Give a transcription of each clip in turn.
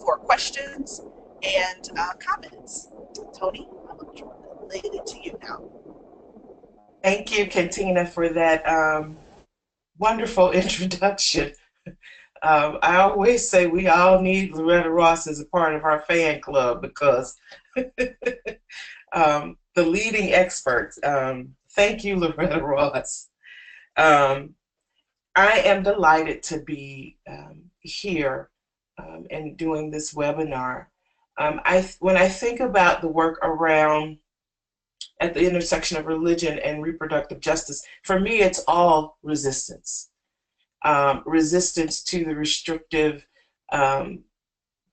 for questions and comments. Toni, I'm going to lay it to you now. Thank you, Katina, for that wonderful introduction. I always say we all need Loretta Ross as a part of our fan club because the leading experts. Thank you, Loretta Ross. Um, I am delighted to be here and doing this webinar. When I think about the work around at the intersection of religion and reproductive justice, for me, it's all resistance. Resistance to the restrictive um,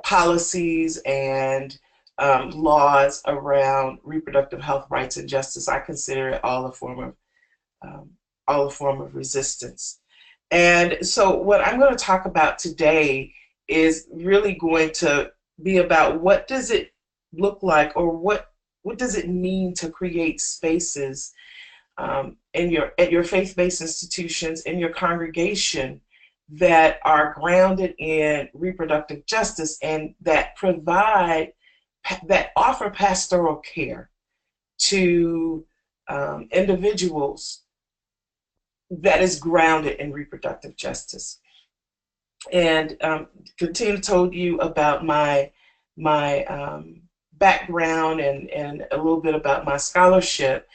policies and laws around reproductive health rights and justice. I consider it um, all a form of resistance. And so what I'm going to talk about today is really going to be about what does it look like, or what does it mean to create spaces at your faith-based institutions, in your congregation, that are grounded in reproductive justice and that offer pastoral care to individuals that is grounded in reproductive justice. And Katina told you about my background and a little bit about my scholarship,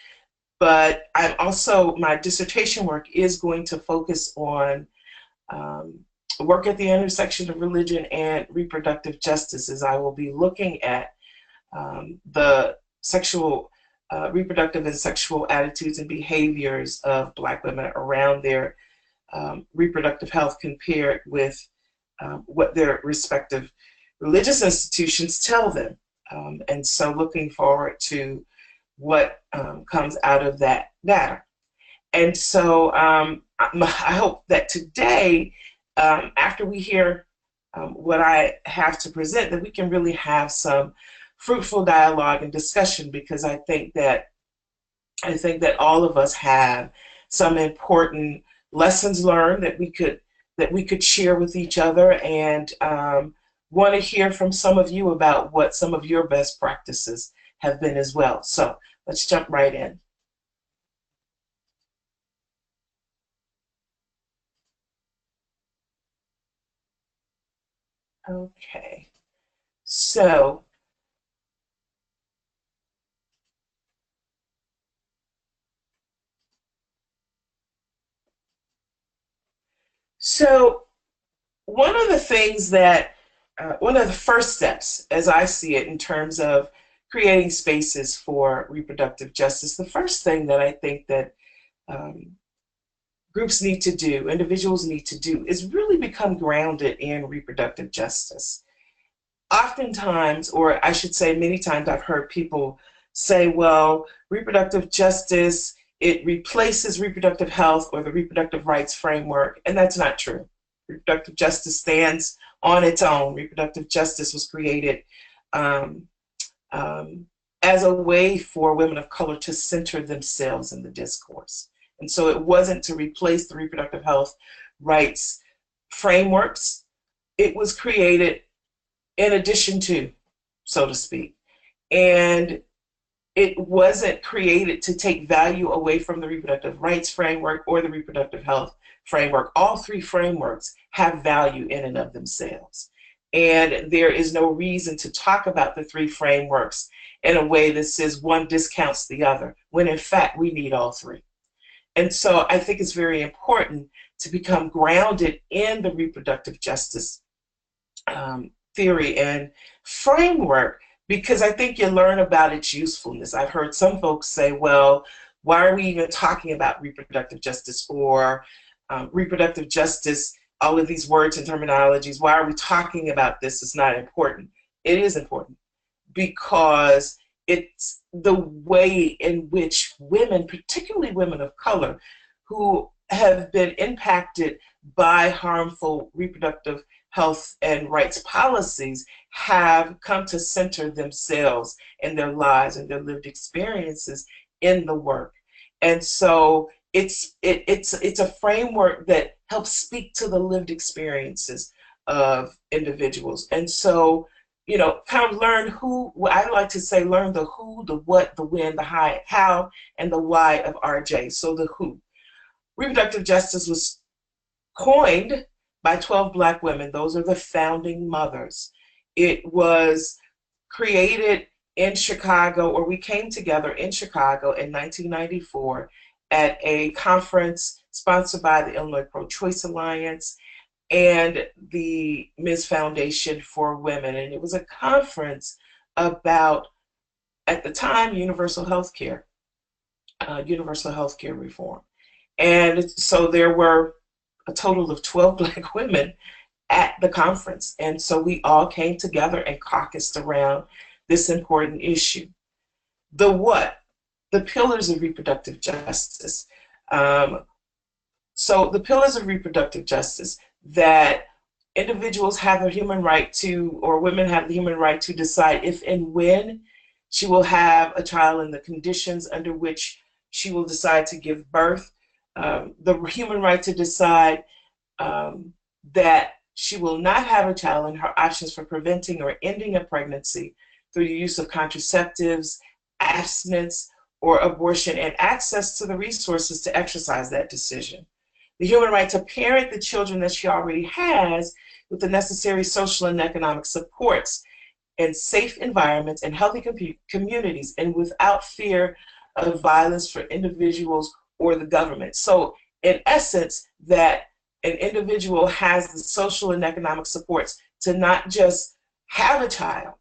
but my dissertation work is going to focus on work at the intersection of religion and reproductive justice, as I will be looking at the reproductive and sexual attitudes and behaviors of Black women around their reproductive health compared with what their respective religious institutions tell them. And so looking forward to what comes out of that data. And so I hope that today, after we hear what I have to present, that we can really have some fruitful dialogue and discussion, because I think that all of us have some important lessons learned that we could share with each other, and want to hear from some of you about what some of your best practices have been as well. So let's jump right in. Okay, so one of the things that one of the first steps, as I see it, in terms of creating spaces for reproductive justice, the first thing that I think that um, groups need to do, individuals need to do, is really become grounded in reproductive justice. Oftentimes, or I should say many times, I've heard people say, well, reproductive justice, it replaces reproductive health or the reproductive rights framework, and that's not true. Reproductive justice stands on its own. Reproductive justice was created um, um, as a way for women of color to center themselves in the discourse. And so it wasn't to replace the reproductive health rights frameworks. It was created in addition to, so to speak. And it wasn't created to take value away from the reproductive rights framework or the reproductive health framework. All three frameworks have value in and of themselves. And there is no reason to talk about the three frameworks in a way that says one discounts the other, when in fact we need all three. And so I think it's very important to become grounded in the reproductive justice theory and framework, because I think you learn about its usefulness. I've heard some folks say, well, why are we even talking about reproductive justice, or reproductive justice, all of these words and terminologies, why are we talking about this? It's not important. It is important, because it's the way in which women, particularly women of color, who have been impacted by harmful reproductive health and rights policies, have come to center themselves and their lives and their lived experiences in the work. And so it's a framework that helps speak to the lived experiences of individuals. And so, kind of learn who, I like to say, learn the who, the what, the when, the how, and the why of RJ. So the who. Reproductive justice was coined by 12 Black women. Those are the founding mothers. It was created in Chicago, or we came together in Chicago in 1994 at a conference sponsored by the Illinois Pro-Choice Alliance and the Ms. Foundation for Women. And it was a conference about, at the time, universal health care reform. And so there were a total of 12 Black women at the conference. And so we all came together and caucused around this important issue. The what? The pillars of reproductive justice. So the pillars of reproductive justice, that individuals have a human right to, or women have the human right to decide if and when she will have a child and the conditions under which she will decide to give birth. The human right to decide that she will not have a child, and her options for preventing or ending a pregnancy through the use of contraceptives, abstinence, or abortion, and access to the resources to exercise that decision. The human right to parent the children that she already has with the necessary social and economic supports in safe environments and healthy communities, and without fear of violence for individuals or the government. So in essence, that an individual has the social and economic supports to not just have a child,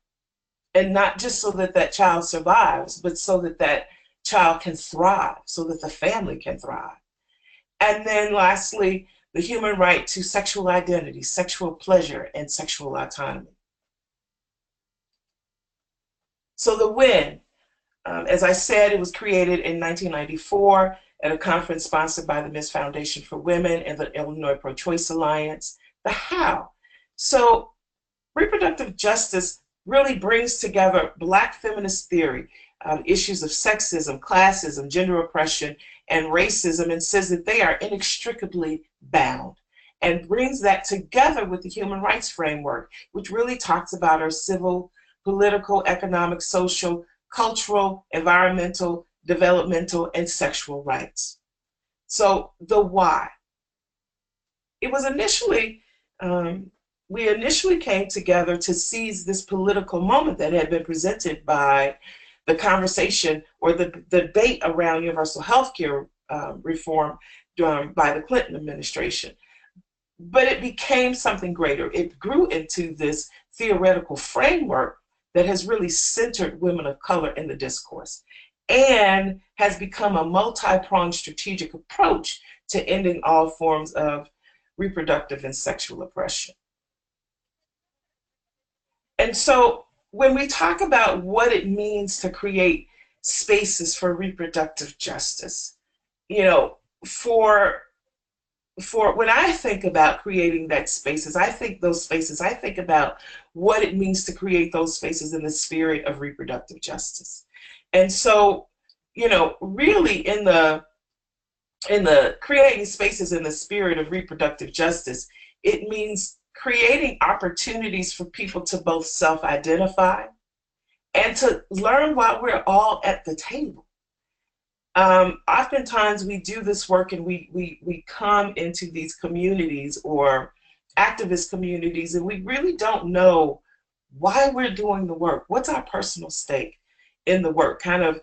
and not just so that that child survives, but so that that child can thrive, so that the family can thrive. And then lastly, the human right to sexual identity, sexual pleasure, and sexual autonomy. So the when, as I said, it was created in 1994 at a conference sponsored by the Ms. Foundation for Women and the Illinois Pro-Choice Alliance. The how. So reproductive justice really brings together Black feminist theory, issues of sexism, classism, gender oppression, and racism, and says that they are inextricably bound, and brings that together with the human rights framework, which really talks about our civil, political, economic, social, cultural, environmental, developmental, and sexual rights. So the why. It was initially, we initially came together to seize this political moment that had been presented by the conversation or the debate around universal health care reform by the Clinton administration. But it became something greater. It grew into this theoretical framework that has really centered women of color in the discourse, and has become a multi-pronged strategic approach to ending all forms of reproductive and sexual oppression. And so when we talk about what it means to create spaces for reproductive justice, for when I think about creating that spaces, I think about what it means to create those spaces in the spirit of reproductive justice. And so, really in the creating spaces in the spirit of reproductive justice, it means creating opportunities for people to both self-identify and to learn while we're all at the table. Oftentimes we do this work and we come into these communities or activist communities, and we really don't know why we're doing the work. What's our personal stake in the work? Kind of,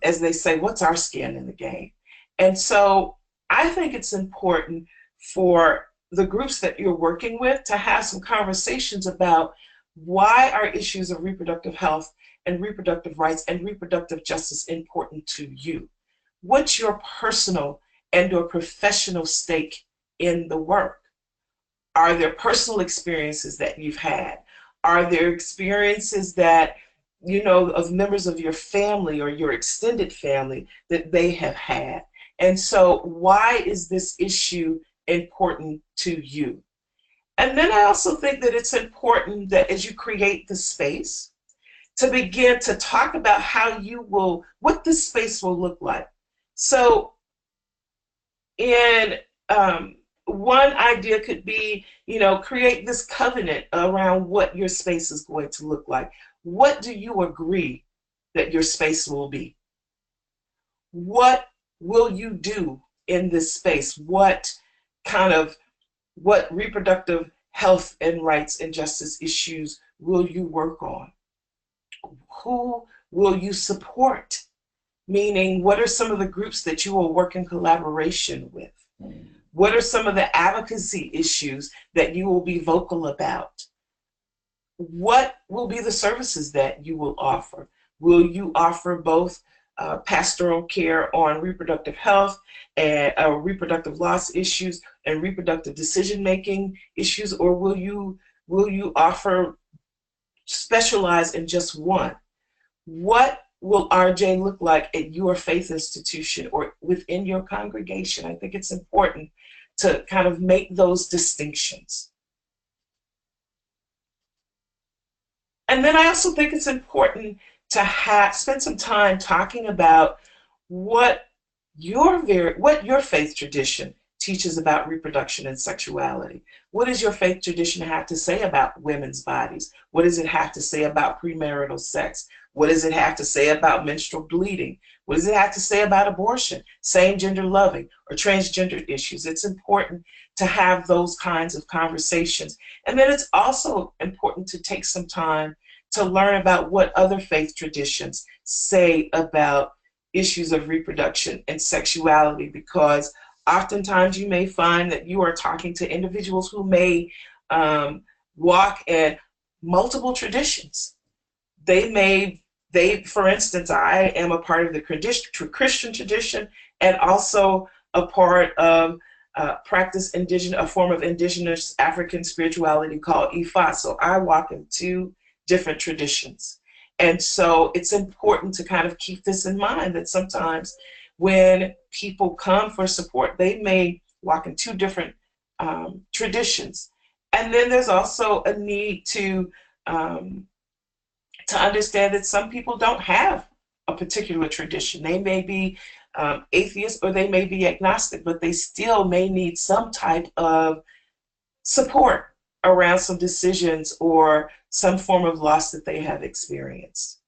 as they say, what's our skin in the game? And so I think it's important for the groups that you're working with to have some conversations about why are issues of reproductive health and reproductive rights and reproductive justice important to you? What's your personal and or professional stake in the work? Are there personal experiences that you've had? Are there experiences that, of members of your family or your extended family that they have had? And so why is this issue important to you? And then I also think that it's important that as you create the space, to begin to talk about what this space will look like. So in one idea could be, create this covenant around what your space is going to look like. What do you agree that your space will be? What will you do in this space? What reproductive health and rights and justice issues will you work on? Who will you support? Meaning, what are some of the groups that you will work in collaboration with? What are some of the advocacy issues that you will be vocal about? What will be the services that you will offer? Will you offer both pastoral care on reproductive health and reproductive loss issues and reproductive decision-making issues, or will you offer specialize in just one? What will RJ look like at your faith institution or within your congregation? I think it's important to kind of make those distinctions. And then I also think it's important to spend some time talking about what your faith tradition teaches about reproduction and sexuality. What does your faith tradition have to say about women's bodies? What does it have to say about premarital sex? What does it have to say about menstrual bleeding? What does it have to say about abortion, same-gender loving, or transgender issues? It's important to have those kinds of conversations. And then it's also important to take some time to learn about what other faith traditions say about issues of reproduction and sexuality, because oftentimes you may find that you are talking to individuals who may walk in multiple traditions. For instance, I am a part of the Christian tradition and also a part of a form of indigenous African spirituality called Ifa. So I walk in two different traditions. And so it's important to kind of keep this in mind, that sometimes when people come for support, they may walk in two different traditions. And then there's also a need to understand that some people don't have a particular tradition. They may be atheist or they may be agnostic, but they still may need some type of support around some decisions or some form of loss that they have experienced.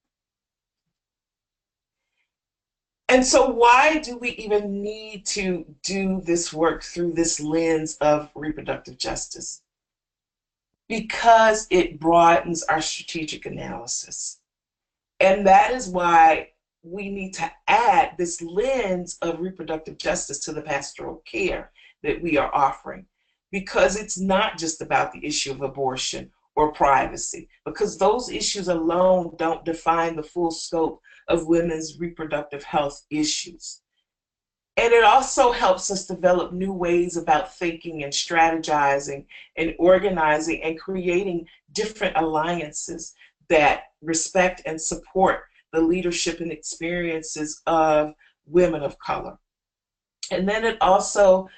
And so why do we even need to do this work through this lens of reproductive justice? Because it broadens our strategic analysis. And that is why we need to add this lens of reproductive justice to the pastoral care that we are offering. Because it's not just about the issue of abortion or privacy, because those issues alone don't define the full scope of women's reproductive health issues. And it also helps us develop new ways about thinking and strategizing and organizing and creating different alliances that respect and support the leadership and experiences of women of color. And then it also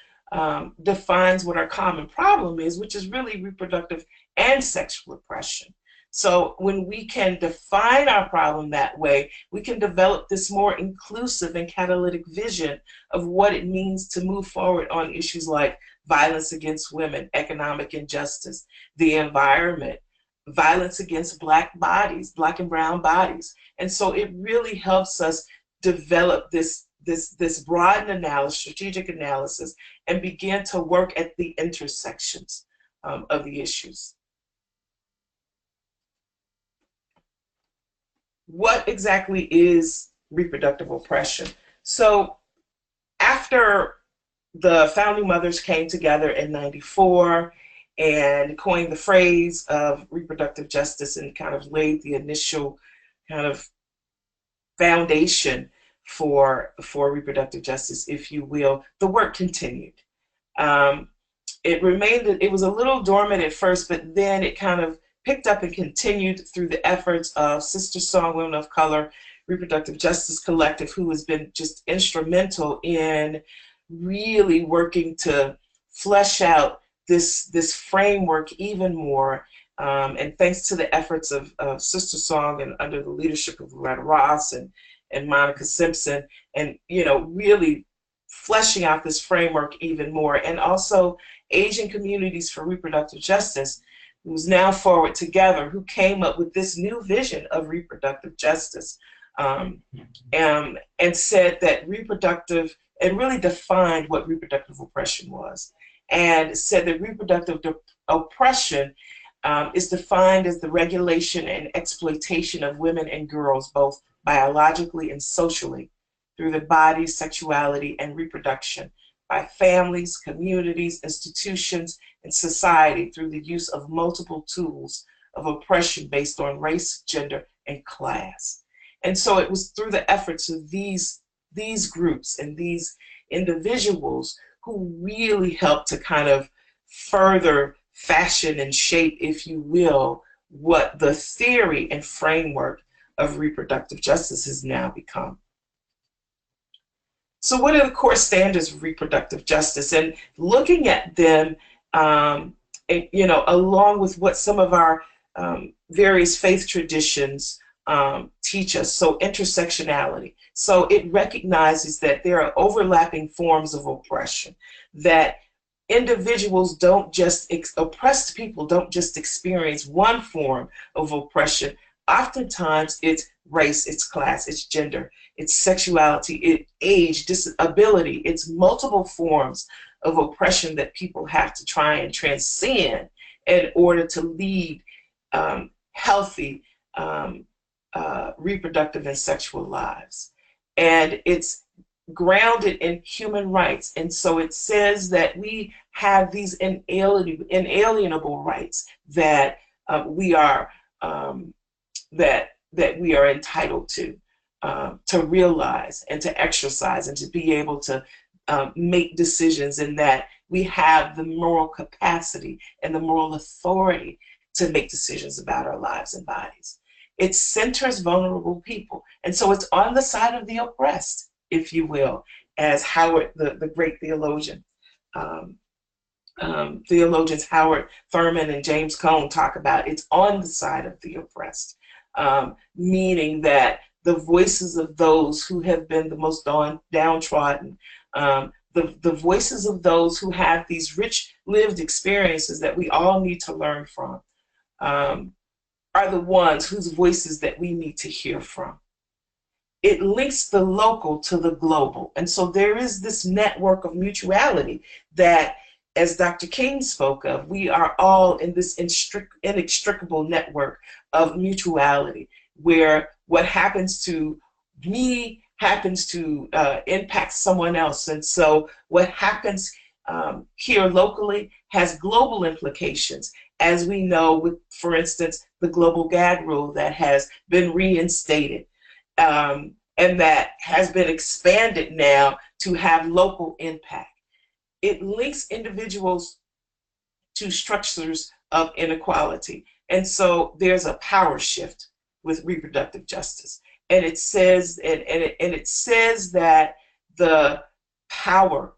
defines what our common problem is, which is really reproductive and sexual oppression. So when we can define our problem that way, we can develop this more inclusive and catalytic vision of what it means to move forward on issues like violence against women, economic injustice, the environment, violence against Black bodies, Black and brown bodies. And so it really helps us develop this broad analysis, strategic analysis, and begin to work at the intersections of the issues. What exactly is reproductive oppression? So after the founding mothers came together in '94 and coined the phrase of reproductive justice and kind of laid the initial kind of foundation for reproductive justice, if you will, the work continued. It was a little dormant at first, but then it kind of picked up and continued through the efforts of Sister Song Women of Color Reproductive Justice Collective, who has been just instrumental in really working to flesh out this framework even more. And thanks to the efforts of Sister Song and under the leadership of Loretta Ross and Monica Simpson, and really fleshing out this framework even more. And also Asian Communities for Reproductive Justice, who's now Forward Together, who came up with this new vision of reproductive justice, and said that reproductive, and really defined what reproductive oppression was, and said that reproductive oppression is defined as the regulation and exploitation of women and girls, both biologically and socially, through the body, sexuality, and reproduction, by families, communities, institutions, and society through the use of multiple tools of oppression based on race, gender, and class. And so it was through the efforts of these groups and these individuals who really helped to kind of further fashion and shape, if you will, what the theory and framework of reproductive justice has now become. So what are the core standards of reproductive justice? And looking at them, along with what some of our various faith traditions teach us. So intersectionality. So it recognizes that there are overlapping forms of oppression, that individuals don't just, oppressed people don't just experience one form of oppression. Oftentimes it's race, it's class, it's gender, it's sexuality, it's age, disability, it's multiple forms of oppression that people have to try and transcend in order to lead healthy reproductive and sexual lives. And it's grounded in human rights. And so it says that we have these inalienable rights that we are that we are entitled to realize and to exercise and to be able to make decisions, and that we have the moral capacity and the moral authority to make decisions about our lives and bodies. It centers vulnerable people. And so it's on the side of the oppressed, if you will, as Howard, the great theologian, theologians Howard Thurman and James Cone talk about. It's on the side of the oppressed, meaning that the voices of those who have been the most downtrodden, the voices of those who have these rich lived experiences that we all need to learn from, are the ones whose voices that we need to hear from. It links the local to the global. And so there is this network of mutuality that, as Dr. King spoke of, we are all in this inextricable network of mutuality, where what happens to me happens to impact someone else. And so what happens here locally has global implications, as we know with, for instance, the global gag rule that has been reinstated, and that has been expanded now to have local impact. It links individuals to structures of inequality. And so there's a power shift with reproductive justice. And it says, and it says that the power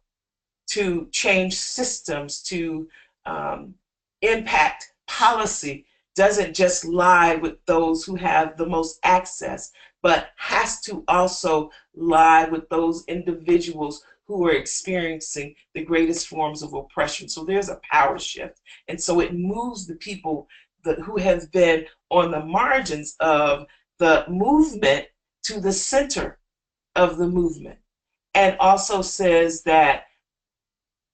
to change systems, to impact policy, doesn't just lie with those who have the most access, but has to also lie with those individuals who are experiencing the greatest forms of oppression. So there's a power shift. And so it moves the people who have been on the margins of the movement to the center of the movement. And also says that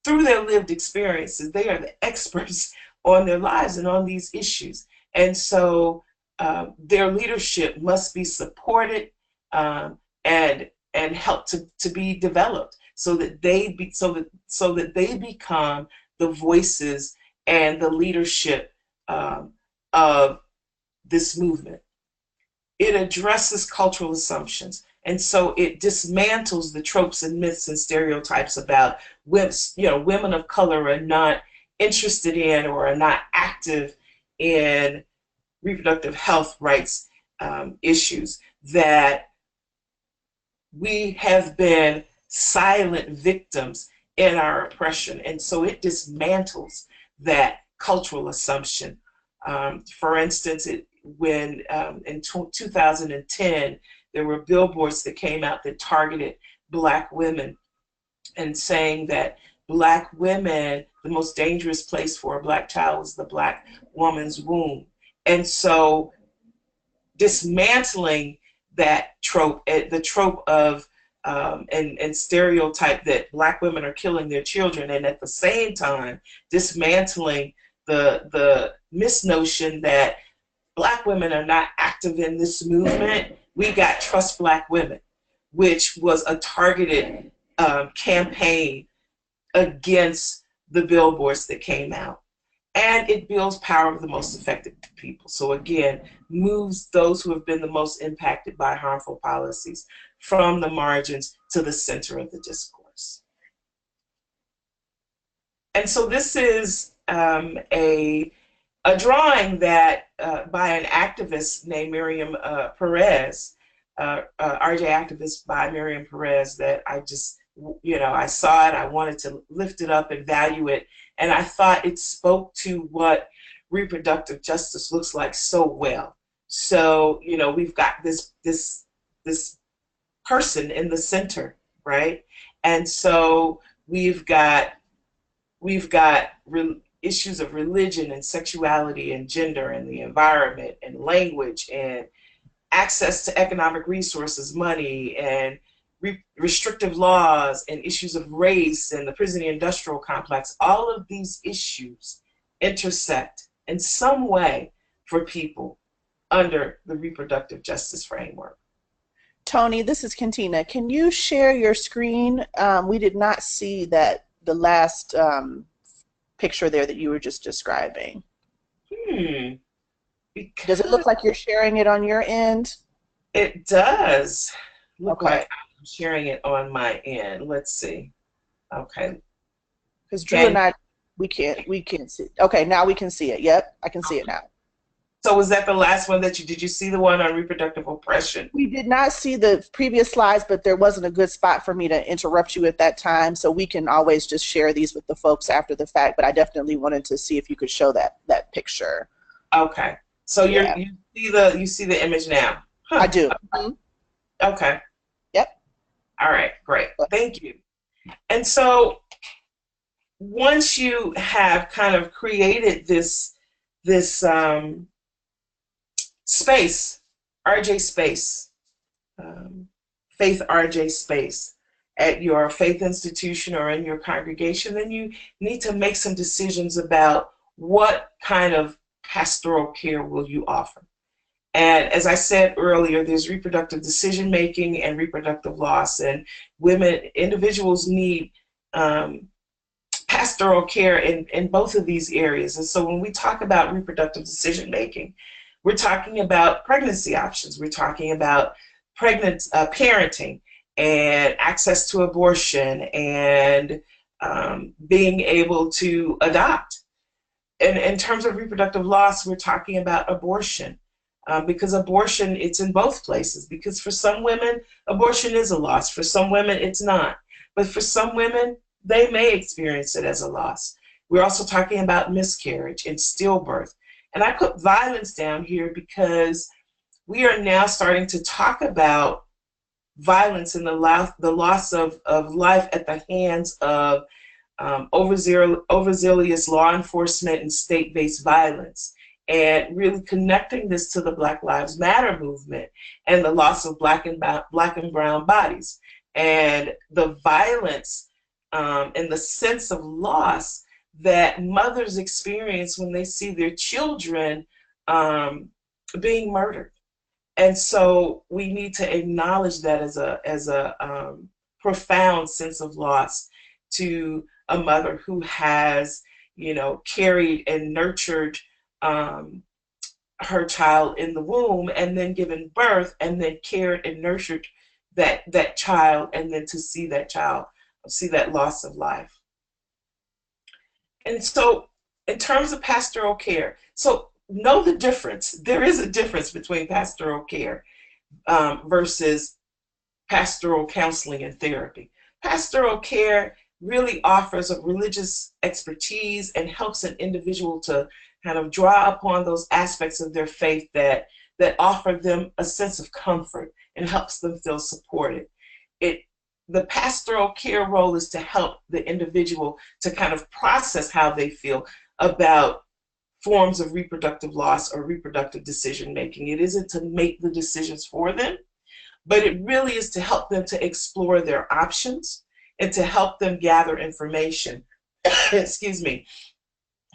through their lived experiences, they are the experts on their lives and on these issues. And so their leadership must be supported and helped to be developed, so that they become the voices and the leadership of this movement. It addresses cultural assumptions, and so it dismantles the tropes and myths and stereotypes about women of color are not interested in or are not active in reproductive health rights issues, that we have been silent victims in our oppression. And so it dismantles that cultural assumption. For instance, when in 2010, there were billboards that came out that targeted Black women and saying that Black women, the most dangerous place for a Black child is the Black woman's womb. And so dismantling that trope, the trope of and stereotype that Black women are killing their children, and at the same time dismantling the misnotion that Black women are not active in this movement. We got Trust Black Women, which was a targeted campaign against the billboards that came out. And it builds power of the most affected people. So again, moves those who have been the most impacted by harmful policies from the margins to the center of the discourse. And so this is a drawing that by an activist named Miriam Perez, RJ activist by Miriam Perez, that I just, I saw it, I wanted to lift it up and value it, and I thought it spoke to what reproductive justice looks like so well. So, we've got this person in the center, right? And so we've got issues of religion and sexuality and gender and the environment and language and access to economic resources, money, and restrictive laws and issues of race and the prison industrial complex. All of these issues intersect in some way for people under the reproductive justice framework. Toni, this is Cantina. Can you share your screen? We did not see the last picture there that you were just describing. Does it look like you're sharing it on your end? It does look like I'm sharing it on my end. Let's see. Okay. Because Drew and I, we can't see. Okay, now we can see it. Yep, I can see it now. So was that the last one that did you see the one on reproductive oppression? We did not see the previous slides, but there wasn't a good spot for me to interrupt you at that time, so we can always just share these with the folks after the fact, but I definitely wanted to see if you could show that picture. Okay. So you see the image now? Huh. I do. Okay. Yep. All right, great. Thank you. And so once you have kind of created this space, RJ space, faith RJ space at your faith institution or in your congregation, then you need to make some decisions about what kind of pastoral care will you offer. And as I said earlier, there's reproductive decision making and reproductive loss, and individuals need pastoral care in both of these areas. And so when we talk about reproductive decision making, we're talking about pregnancy options. We're talking about parenting and access to abortion and being able to adopt. And in terms of reproductive loss, we're talking about abortion. Because abortion, it's in both places. Because for some women, abortion is a loss. For some women, it's not. But for some women, they may experience it as a loss. We're also talking about miscarriage and stillbirth. And I put violence down here because we are now starting to talk about violence and the loss of life at the hands of overzealous law enforcement and state-based violence, and really connecting this to the Black Lives Matter movement and the loss of black and brown bodies and the violence and the sense of loss that mothers experience when they see their children being murdered. And so we need to acknowledge that as a profound sense of loss to a mother who has, carried and nurtured her child in the womb and then given birth and then cared and nurtured that child, and then to see that loss of life. And so in terms of pastoral care, so know the difference. There is a difference between pastoral care versus pastoral counseling and therapy. Pastoral care really offers a religious expertise and helps an individual to kind of draw upon those aspects of their faith that offer them a sense of comfort and helps them feel supported. It the pastoral care role is to help the individual to kind of process how they feel about forms of reproductive loss or reproductive decision making. It isn't to make the decisions for them, but it really is to help them to explore their options and to help them gather information, excuse me,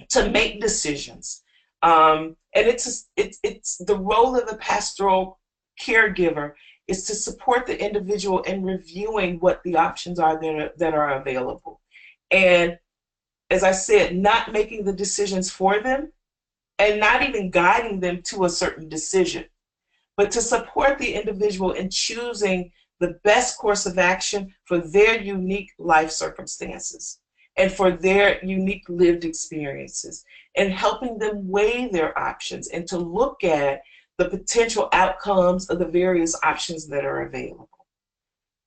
to make decisions. And it's the role of the pastoral caregiver is to support the individual in reviewing what the options are that are available. And as I said, not making the decisions for them and not even guiding them to a certain decision, but to support the individual in choosing the best course of action for their unique life circumstances and for their unique lived experiences, and helping them weigh their options and to look at the potential outcomes of the various options that are available.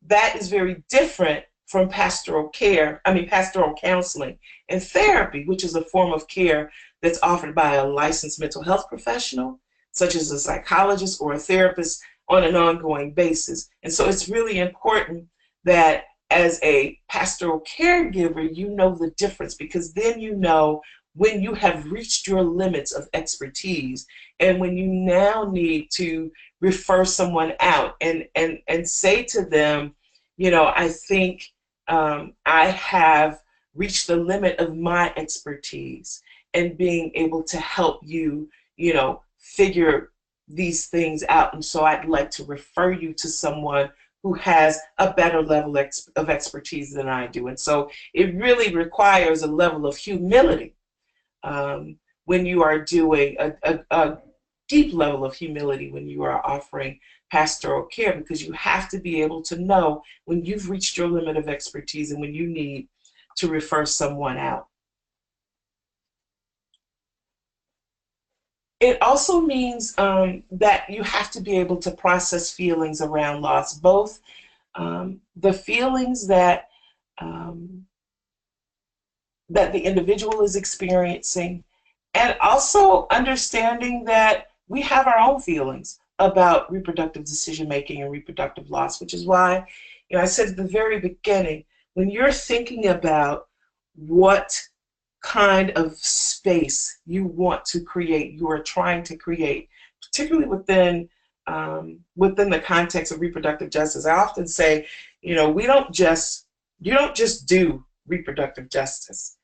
That is very different from pastoral counseling and therapy, which is a form of care that's offered by a licensed mental health professional, such as a psychologist or a therapist, on an ongoing basis. And so it's really important that as a pastoral caregiver, you know the difference, because then you know when you have reached your limits of expertise and when you now need to refer someone out and say to them, you know, I think I have reached the limit of my expertise, and being able to help you, you know, figure these things out. And so I'd like to refer you to someone who has a better level of expertise than I do. And so it really requires a level of humility when you are doing a deep level of humility when you are offering pastoral care, because you have to be able to know when you've reached your limit of expertise and when you need to refer someone out. It also means that you have to be able to process feelings around loss, both the feelings that that the individual is experiencing, and also understanding that we have our own feelings about reproductive decision making and reproductive loss, which is why, you know, I said at the very beginning, when you're thinking about what kind of space you want to create, you are trying to create, particularly within the context of reproductive justice. I often say, you know, you don't just do reproductive justice.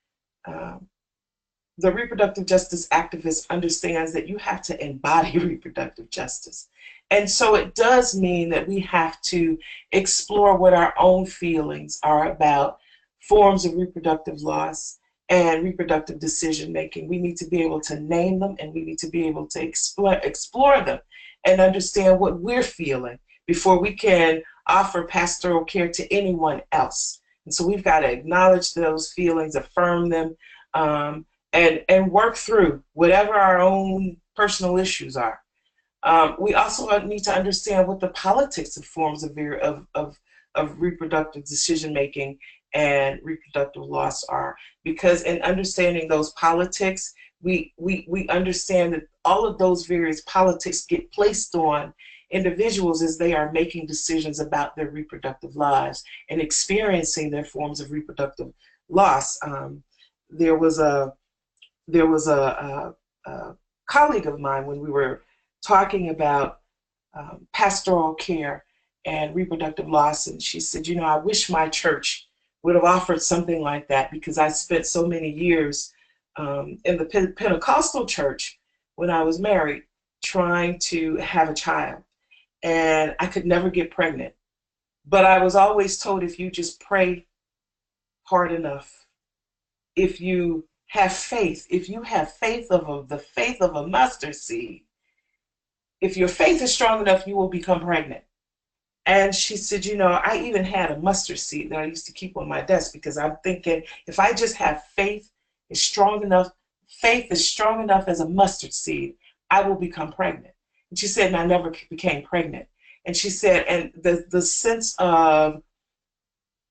The reproductive justice activist understands that you have to embody reproductive justice. And so it does mean that we have to explore what our own feelings are about forms of reproductive loss and reproductive decision making. We need to be able to name them, and we need to be able to explore them and understand what we're feeling before we can offer pastoral care to anyone else. And so we've got to acknowledge those feelings, affirm them, and work through whatever our own personal issues are. We also need to understand what the politics of forms of reproductive decision making and reproductive loss are, because in understanding those politics, we understand that all of those various politics get placed on individuals as they are making decisions about their reproductive lives and experiencing their forms of reproductive loss. There was a colleague of mine, when we were talking about pastoral care and reproductive loss, and she said, you know, I wish my church would have offered something like that, because I spent so many years in the Pentecostal church when I was married trying to have a child, and I could never get pregnant. But I was always told, if you just pray hard enough, if you have faith, if you have faith the faith of a mustard seed, if your faith is strong enough, you will become pregnant. And she said, you know, I even had a mustard seed that I used to keep on my desk, because I'm thinking, if I just have faith is strong enough as a mustard seed, I will become pregnant. And she said, and I never became pregnant. And she said, and the sense of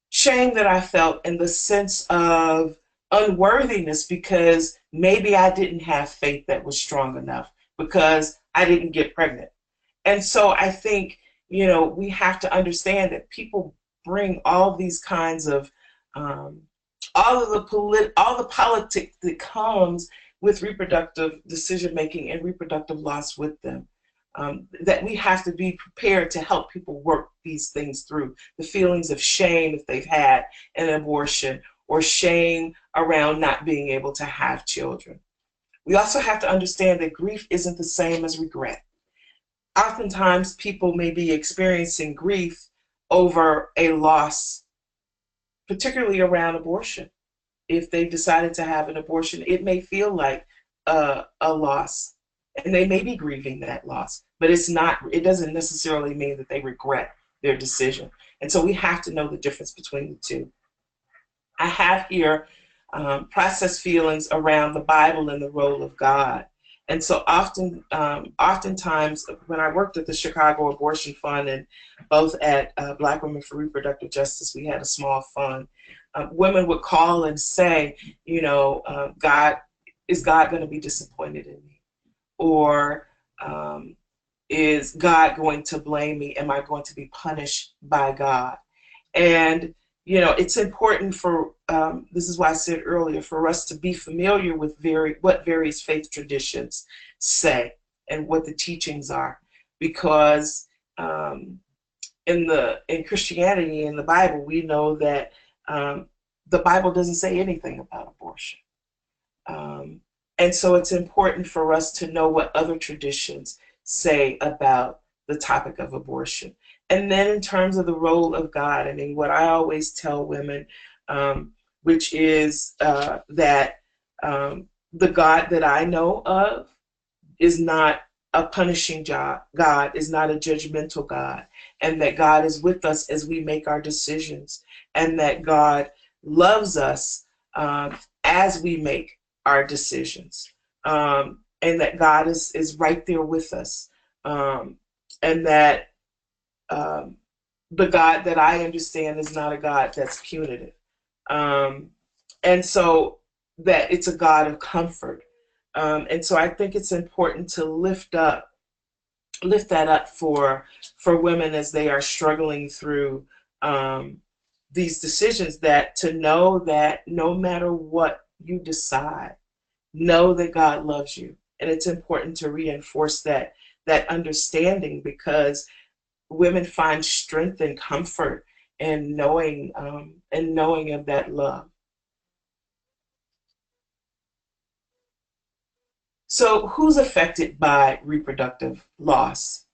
shame that I felt, and the sense of unworthiness, because maybe I didn't have faith that was strong enough, because I didn't get pregnant. And so I think, you know, we have to understand that people bring all these kinds of all the politics that comes with reproductive decision making and reproductive loss with them. That we have to be prepared to help people work these things through. The feelings of shame if they've had an abortion, or shame around not being able to have children. We also have to understand that grief isn't the same as regret. Oftentimes people may be experiencing grief over a loss, particularly around abortion. If they've decided to have an abortion, it may feel like a loss, and they may be grieving that loss, but it doesn't necessarily mean that they regret their decision. And so we have to know the difference between the two. I have here processed feelings around the Bible and the role of God. And so oftentimes when I worked at the Chicago Abortion Fund, and both at Black Women for Reproductive Justice, we had a small fund. Women would call and say, is God going to be disappointed in me? Or is God going to blame me? Am I going to be punished by God? And it's important for, this is why I said earlier, for us to be familiar with what various faith traditions say and what the teachings are. Because in Christianity, in the Bible, we know that the Bible doesn't say anything about abortion. And so it's important for us to know what other traditions say about the topic of abortion. And then in terms of the role of God, I mean, what I always tell women, which is that the God that I know of is not a punishing God, is not a judgmental God, and that God is with us as we make our decisions, and that God loves us as we make our decisions, and that God is right there with us, and that the God that I understand is not a God that's punitive, and so that it's a God of comfort, and so I think it's important to lift that up for women as they are struggling through these decisions, that to know that no matter what you decide, know that God loves you. And it's important to reinforce that understanding, because women find strength and comfort in knowing of that love. So who's affected by reproductive loss?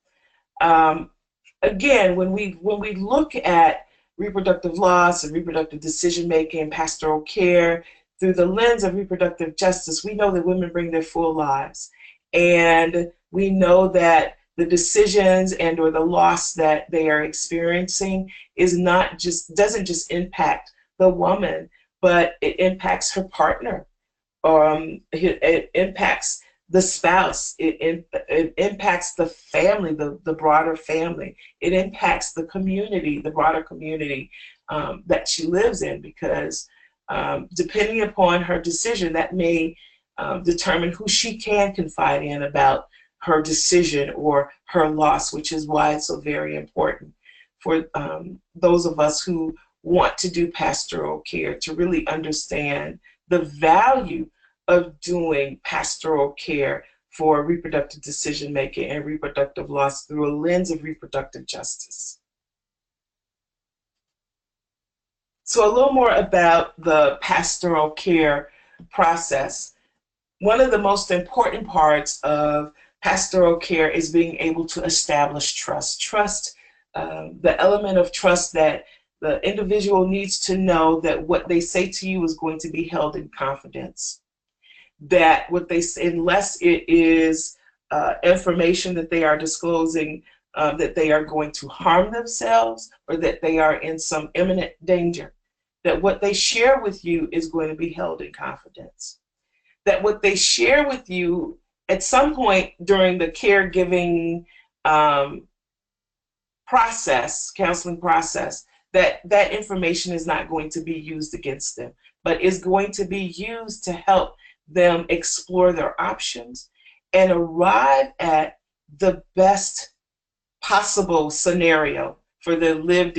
Again, when we look at reproductive loss and reproductive decision making, pastoral care, through the lens of reproductive justice, we know that women bring their full lives, and we know that the decisions and or the loss that they are experiencing doesn't just impact the woman, but it impacts her partner. It impacts the spouse. It impacts the family, the broader family. It impacts the community, the broader community that she lives in, because depending upon her decision, that may determine who she can confide in about her decision or her loss, which is why it's so very important for those of us who want to do pastoral care to really understand the value of doing pastoral care for reproductive decision making and reproductive loss through a lens of reproductive justice. So a little more about the pastoral care process. One of the most important parts of pastoral care is being able to establish trust. Trust, the element of trust that the individual needs to know that what they say to you is going to be held in confidence. That what they say, unless it is information that they are disclosing, that they are going to harm themselves or that they are in some imminent danger, that what they share with you is going to be held in confidence. That what they share with you at some point during the caregiving process, counseling process, that information is not going to be used against them, but is going to be used to help them explore their options and arrive at the best possible scenario for their lived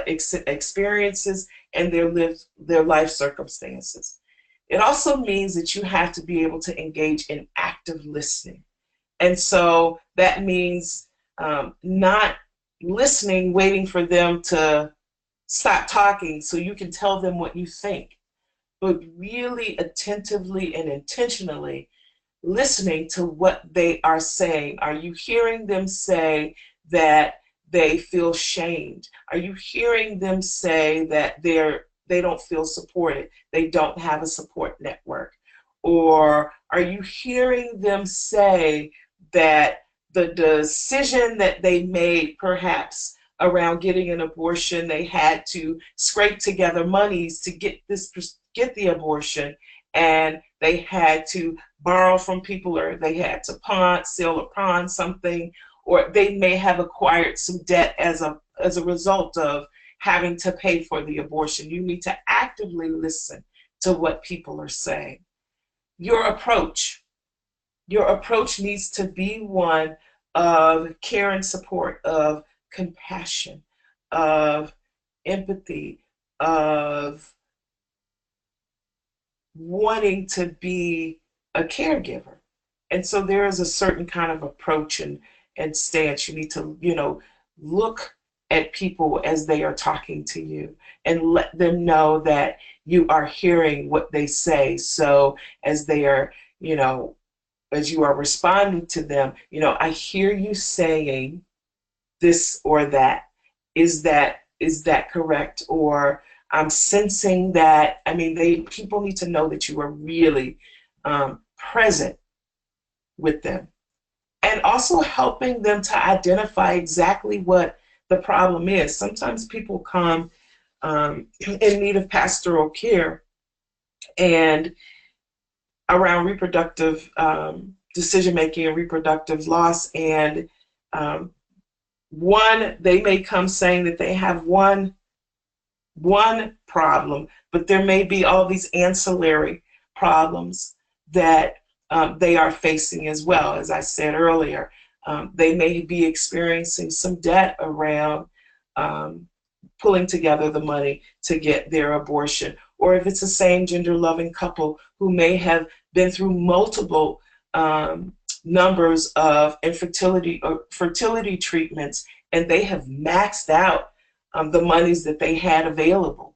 experiences and their life circumstances. It also means that you have to be able to engage in active listening. And so that means not listening, waiting for them to stop talking so you can tell them what you think, but really attentively and intentionally listening to what they are saying. Are you hearing them say that they feel shamed? Are you hearing them say that they don't feel supported, they don't have a support network? Or are you hearing them say that the decision that they made perhaps around getting an abortion, they had to scrape together monies to get the abortion, and they had to borrow from people, or they had to sell or pawn something, or they may have acquired some debt as a result of having to pay for the abortion. You need to actively listen to what people are saying. Your approach needs to be one of care and support, of compassion, of empathy, of wanting to be a caregiver. And so there is a certain kind of approach and stance. You need to, look at people as they are talking to you and let them know that you are hearing what they say. So as they are, as you are responding to them, I hear you saying this or that. Is that correct? Or I'm sensing that. People need to know that you are really present with them, and also helping them to identify exactly what the problem is. Sometimes people come in need of pastoral care and around reproductive decision making and reproductive loss, and they may come saying that they have one problem, but there may be all these ancillary problems that they are facing as well. As I said earlier, they may be experiencing some debt around pulling together the money to get their abortion, or if it's a same gender loving couple who may have been through multiple numbers of infertility or fertility treatments, and they have maxed out the monies that they had available.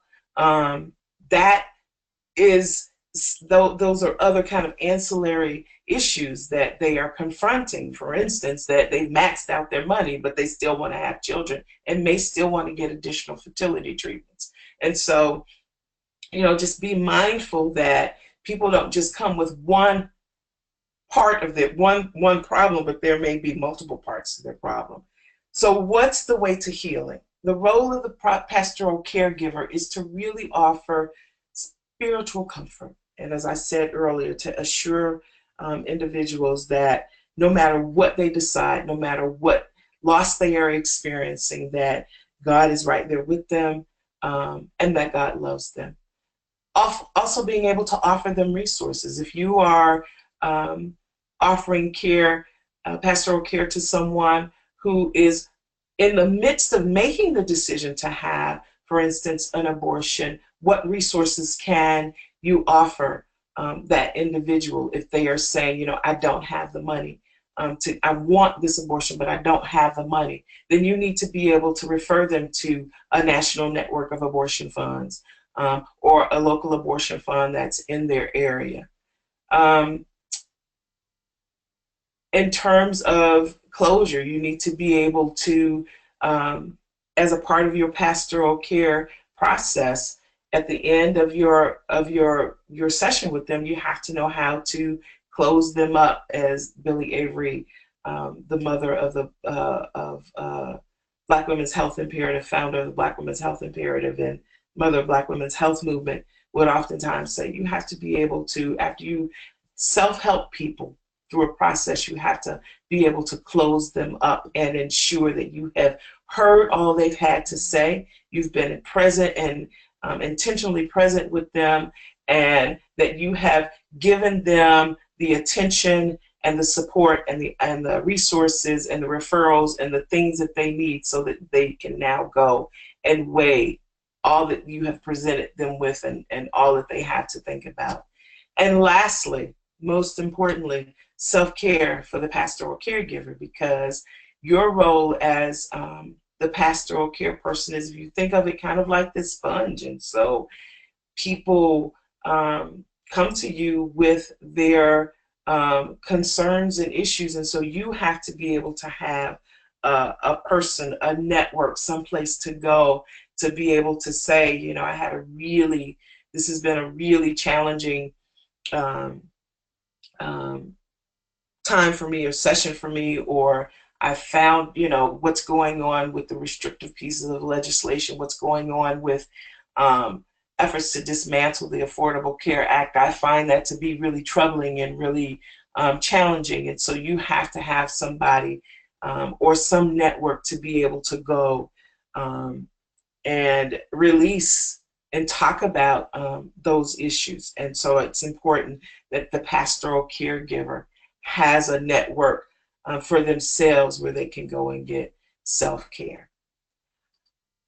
Those are other kind of ancillary issues that they are confronting. For instance, that they've maxed out their money, but they still want to have children and may still want to get additional fertility treatments. And so, just be mindful that people don't just come with one part of it, one problem, but there may be multiple parts to their problem. So what's the way to healing? The role of the pastoral caregiver is to really offer spiritual comfort. And as I said earlier, to assure individuals that no matter what they decide, no matter what loss they are experiencing, that God is right there with them, and that God loves them. Also being able to offer them resources. If you are offering care, pastoral care to someone who is in the midst of making the decision to have, for instance, an abortion, what resources can you offer that individual if they are saying, I don't have the money I want this abortion, but I don't have the money? Then you need to be able to refer them to a national network of abortion funds or a local abortion fund that's in their area. In terms of closure, you need to be able to, as a part of your pastoral care process, at the end of your session with them, you have to know how to close them up. As Billy Avery, the mother of the Black Women's Health Imperative, founder of the Black Women's Health Imperative and mother of Black Women's Health Movement, would oftentimes say, you have to be able to, after you self-help people through a process, you have to be able to close them up and ensure that you have heard all they've had to say, you've been present and intentionally present with them, and that you have given them the attention and the support and the resources and the referrals and the things that they need so that they can now go and weigh all that you have presented them with, and all that they have to think about. And lastly, most importantly, self-care for the pastoral caregiver, because your role as the pastoral care person is, if you think of it kind of like this sponge. And so people come to you with their concerns and issues, and so you have to be able to have a person, a network, someplace to go to be able to say, you know, this has been a really challenging um, time for me, or session for me, or I found, you know, what's going on with the restrictive pieces of legislation, what's going on with efforts to dismantle the Affordable Care Act. I find that to be really troubling and really challenging. And so you have to have somebody or some network to be able to go and release and talk about those issues. And so it's important that the pastoral caregiver has a network for themselves where they can go and get self-care.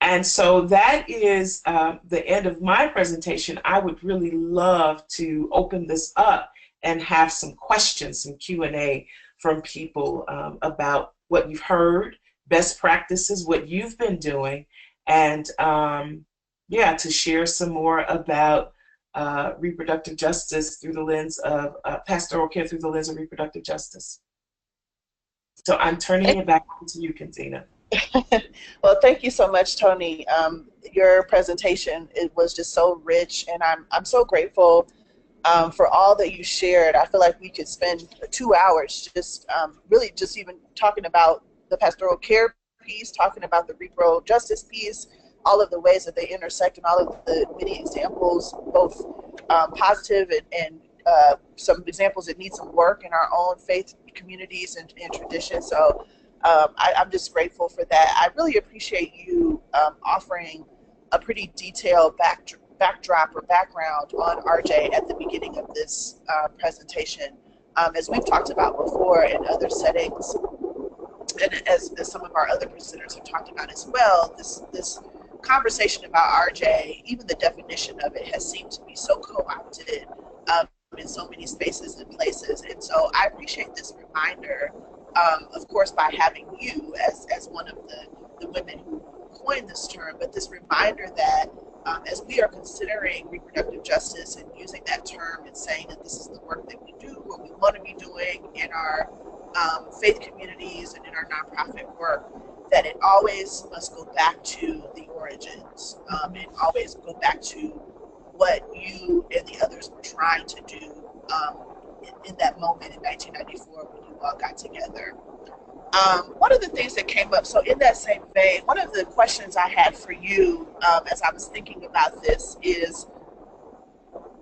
And so that is the end of my presentation. I would really love to open this up and have some questions, some Q&A from people about what you've heard, best practices, what you've been doing, and yeah, to share some more about reproductive justice through the lens of pastoral care through the lens of reproductive justice. So I'm turning it back to you, Katina. Well, thank you so much, Toni. Your presentation, it was just so rich, and I'm so grateful for all that you shared. I feel like we could spend 2 hours just really just even talking about the pastoral care piece, talking about the repro justice piece, all of the ways that they intersect, and all of the many examples, both positive and some examples that need some work in our own faith communities and traditions. So I'm just grateful for that. I really appreciate you offering a pretty detailed backdrop or background on RJ at the beginning of this presentation. As we've talked about before in other settings, and as some of our other presenters have talked about as well, this conversation about RJ, even the definition of it, has seemed to be so co-opted in so many spaces and places. And so I appreciate this reminder, of course, by having you as one of the women who coined this term, but this reminder that as we are considering reproductive justice and using that term and saying that this is the work that we do, what we want to be doing in our faith communities and in our nonprofit work, that it always must go back to the origins, and always go back to what you and the others were trying to do in that moment in 1994 when you all got together. One of the things that came up, so in that same vein, one of the questions I had for you as I was thinking about this is,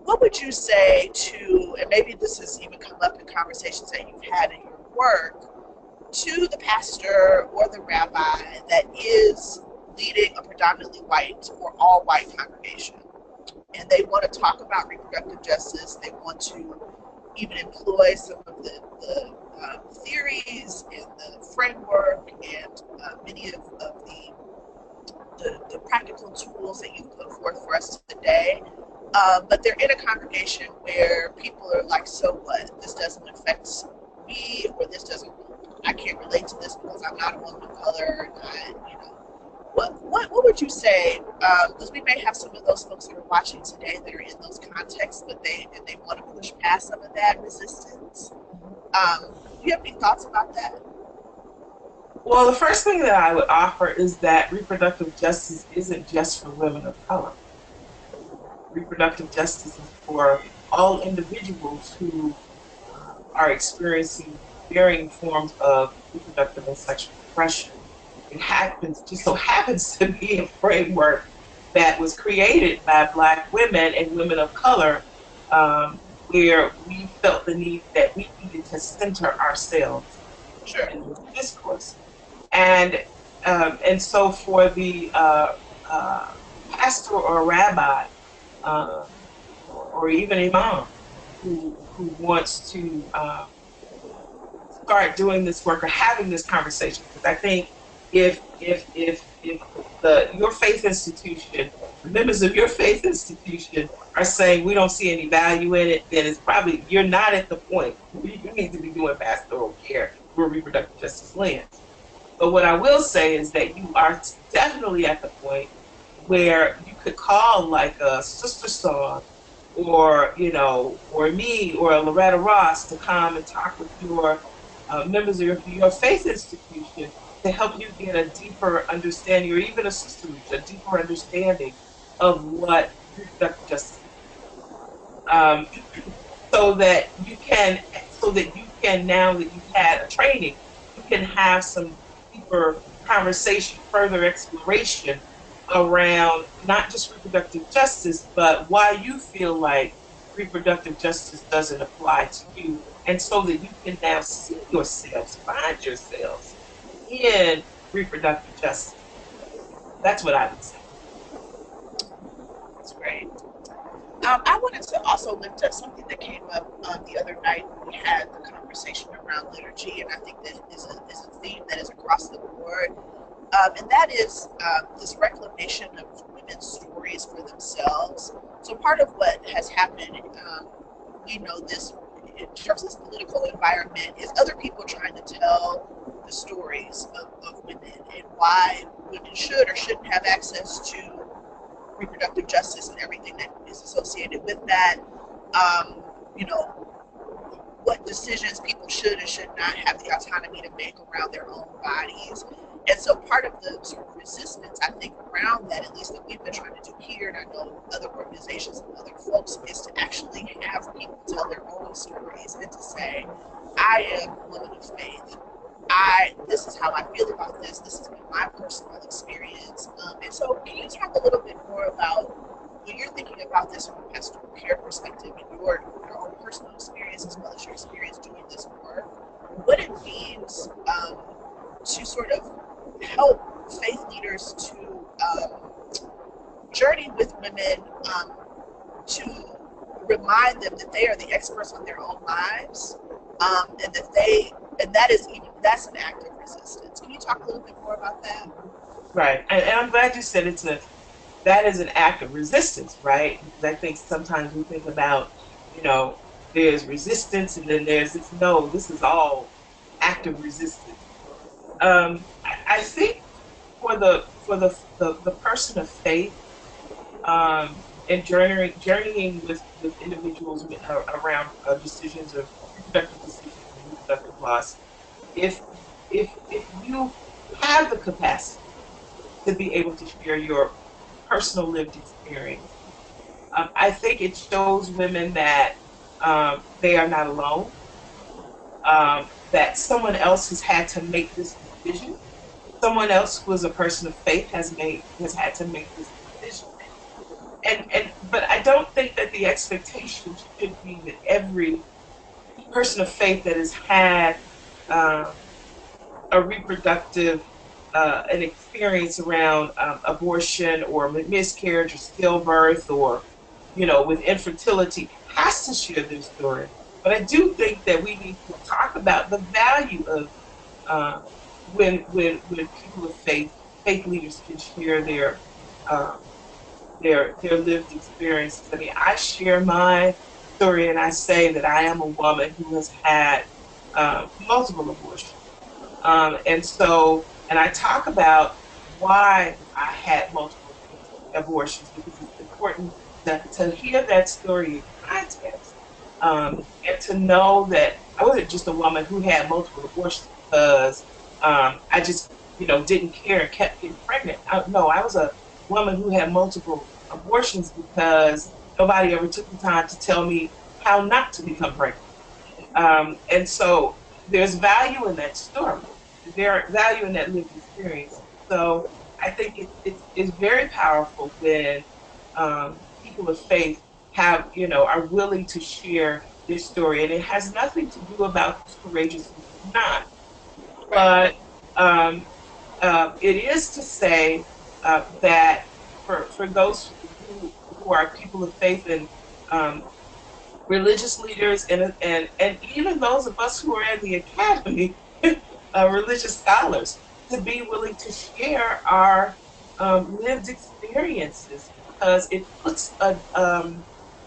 what would you say to, and maybe this has even come up in conversations that you've had in your work, to the pastor or the rabbi that is leading a predominantly white or all white congregation, and they want to talk about reproductive justice, they want to even employ some of the theories and the framework and many of the practical tools that you put forth for us today, but they're in a congregation where people are like, so what? This doesn't affect me, or I can't relate to this because I'm not a woman of color. What would you say? Because we may have some of those folks that are watching today that are in those contexts, but they want to push past some of that resistance. Do you have any thoughts about that? Well, the first thing that I would offer is that reproductive justice isn't just for women of color. Reproductive justice is for all individuals who are experiencing varying forms of reproductive and sexual oppression. It just so happens to be a framework that was created by Black women and women of color, where we felt the need that we needed to center ourselves in this discourse. And so for the pastor or rabbi, or even imam who wants to start doing this work or having this conversation, because I think if your faith institution, the members of your faith institution are saying we don't see any value in it, then it's probably you're not at the point where you need to be doing pastoral care where reproductive justice lands. But what I will say is that you are definitely at the point where you could call like a Sister Song or, or me or a Loretta Ross to come and talk with your members of your faith institution to help you get a deeper understanding, or even a sisterhood, a deeper understanding of what reproductive justice is. Um, so that you can, now that you've had a training, you can have some deeper conversation, further exploration around not just reproductive justice, but why you feel like reproductive justice doesn't apply to you. And so that you can now see yourselves, find yourselves in reproductive justice. That's what I would say. That's great. I wanted to also lift up something that came up the other night when we had the conversation around liturgy, and I think that is a theme that is across the board, and that is this reclamation of women's stories for themselves. So part of what has happened, we know this in terms of this political environment, is other people trying to tell the stories of women and why women should or shouldn't have access to reproductive justice and everything that is associated with that. What decisions people should and should not have the autonomy to make around their own bodies. And so part of the sort of resistance, I think, around that, at least that we've been trying to do here, and I know other organizations and other folks, is to actually have people tell their own stories and to say, I am a woman of faith. This is how I feel about this. This has been my personal experience. And so can you talk a little bit more about when you're thinking about this from a pastoral care perspective and your own personal experience as well as your experience doing this work, what it means to sort of help faith leaders to journey with women, to remind them that they are the experts on their own lives, and that's an act of resistance. Can you talk a little bit more about that? Right, and I'm glad you said that is an act of resistance, right? Because I think sometimes we think about, there's resistance, and then there's this. No, this is all active resistance. I think for the person of faith, and journeying with individuals around decisions of reproductive decisions and reproductive loss, if you have the capacity to be able to share your personal lived experience, I think it shows women that they are not alone, that someone else has had to make this decision. Someone else who is a person of faith has had to make this decision. But I don't think that the expectation should be that every person of faith that has had a reproductive an experience around abortion or miscarriage or stillbirth or with infertility has to share their story. But I do think that we need to talk about the value of when people of faith leaders can share their lived experiences. I mean, I share my story and I say that I am a woman who has had multiple abortions. And I talk about why I had multiple abortions, because it's important to hear that story in context, and to know that I wasn't just a woman who had multiple abortions because I just didn't care and kept getting pregnant. No, I was a woman who had multiple abortions because nobody ever took the time to tell me how not to become pregnant. And so there's value in that story. There's value in that lived experience. So I think it's very powerful when people of faith are willing to share their story, and it has nothing to do about who's courageous and who's not. But it is to say that for those who are people of faith and religious leaders and even those of us who are in the academy, religious scholars, to be willing to share our lived experiences, because it puts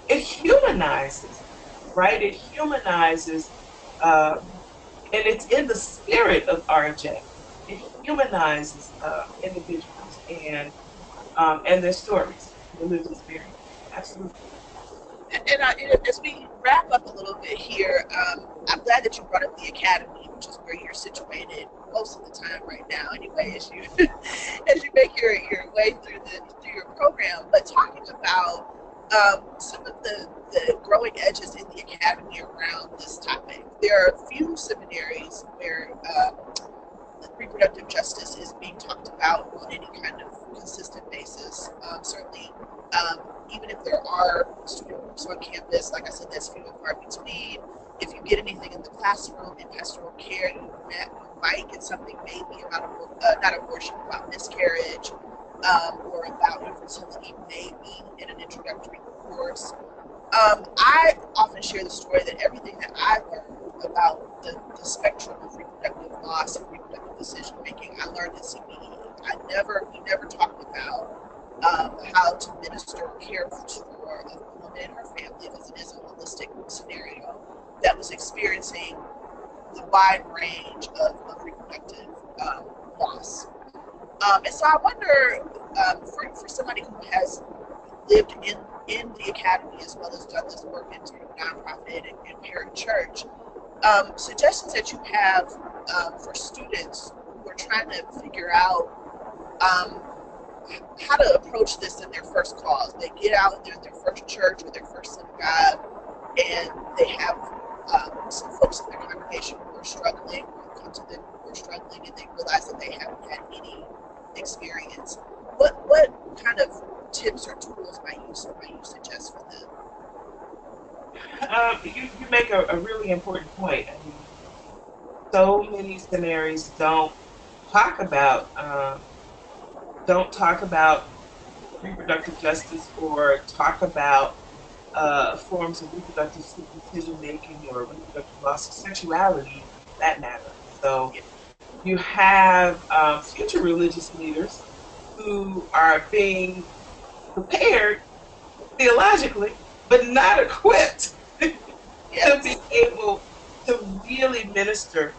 it humanizes, right? It humanizes, and it's in the spirit of RJ. It humanizes individuals and their stories, their lived experience. Absolutely. As we wrap up a little bit here, I'm glad that you brought up the academy, which is where you're situated most of the time right now, anyway, as you as you make your way through your program. But talking about some of the growing edges in the academy around this topic, there are a few seminaries where reproductive justice is being talked about on any kind of consistent basis. Certainly, even if there are student groups on campus, like I said, that's few and far between. If you get anything in the classroom in pastoral care, you might get something maybe about not abortion, about miscarriage, or about infertility, maybe in an introductory course. I often share the story that everything that I learned about the spectrum of reproductive loss and reproductive decision making, I learned at CBE. We never talked about how to minister or care for a woman and her family, because it is a holistic scenario that was experiencing the wide range of reproductive loss. And so I wonder, for somebody who has lived in the academy as well as done this work in sort of nonprofit and parent church, suggestions that you have for students who are trying to figure out how to approach this in their first cause. They get out and they're in their first church or their first synagogue, and they have some folks in their congregation who are struggling, who come to them who are struggling, and they realize that they haven't had any experience. What kind of tips or tools might you suggest for them? You make a really important point. I mean, so many seminaries talk about um, don't talk about reproductive justice, or talk about forms of reproductive decision making or reproductive loss of sexuality, for that matter. So you have future religious leaders who are being prepared theologically, but not equipped to be Yes. able to really minister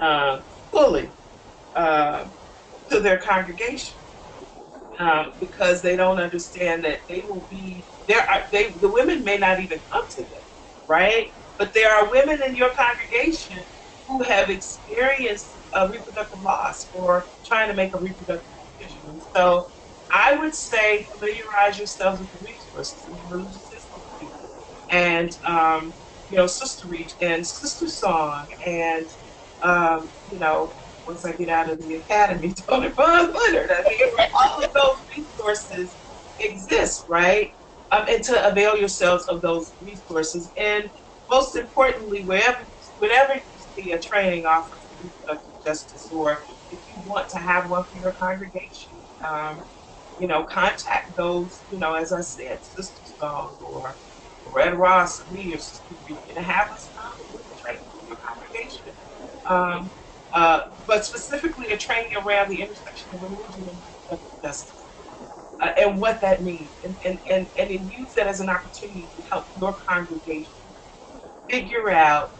uh, fully uh, to their congregation, because they don't understand that they will be there. The women may not even come to them, right? But there are women in your congregation who have experienced a reproductive loss or trying to make a reproductive decision. And so I would say familiarize yourselves with the resources in the Religious Institute, and Sister Reach and Sister Song, and once I get out of the academy, Toni Leonard. I mean, all of those resources exist, right? And to avail yourselves of those resources, and most importantly, whenever you see a training offer for reproductive justice, or if you want to have one for your congregation, contact those, as I said, Sister Song or Red Ross, or me, or Sister Reach, and have us come with a training for your congregation. Um, but specifically a training around the intersection of religion and reproductive justice, and what that means, and use that as an opportunity to help your congregation figure out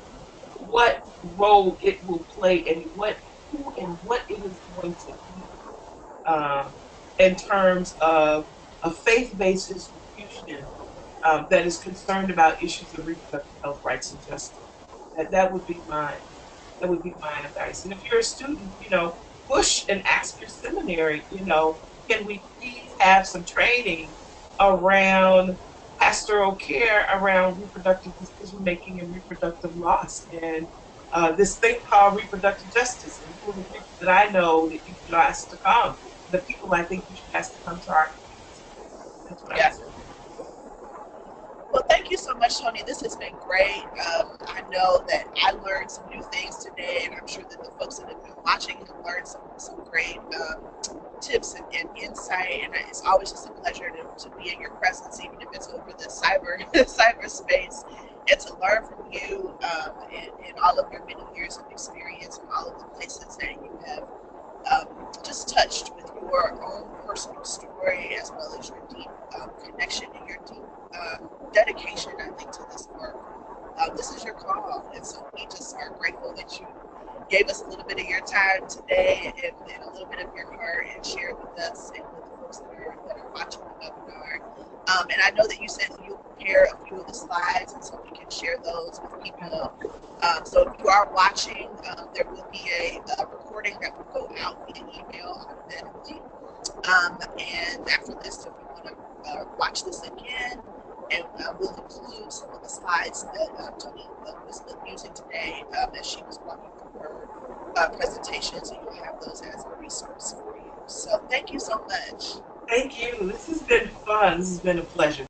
what role it will play, and who and what it is going to be, um, in terms of a faith-based institution that is concerned about issues of reproductive health, rights, and justice. That would be my advice. And if you're a student, push and ask your seminary, can we please have some training around pastoral care, around reproductive decision making and reproductive loss, and this thing called reproductive justice, and who are the people that I know that you should ask to come, the people I think you should ask to come to our campuses. That's what I would Yeah. say. Well, thank you so much, Toni. This has been great. I know that I learned some new things today, and I'm sure that the folks that have been watching have learned some great tips and insight. And it's always just a pleasure to be in your presence, even if it's over the cyberspace, and to learn from you, and all of your many years of experience and all of the places that you have just touched with your own personal story as well as your deep connection and your deep dedication, I think, to this work. This is your call, and so we just are grateful that you gave us a little bit of your time today and a little bit of your heart and shared with us and with the folks that are watching the webinar. And I know that you said you'll prepare a few of the slides, and so we can share those with people. So if you are watching, there will be a recording that will go out via email automatically. And after this, if you want to watch this again, and we'll include some of the slides that Toni was using today as she was walking through her presentation, so you'll have those as a resource for you. So thank you so much. Thank you. This has been fun. This has been a pleasure.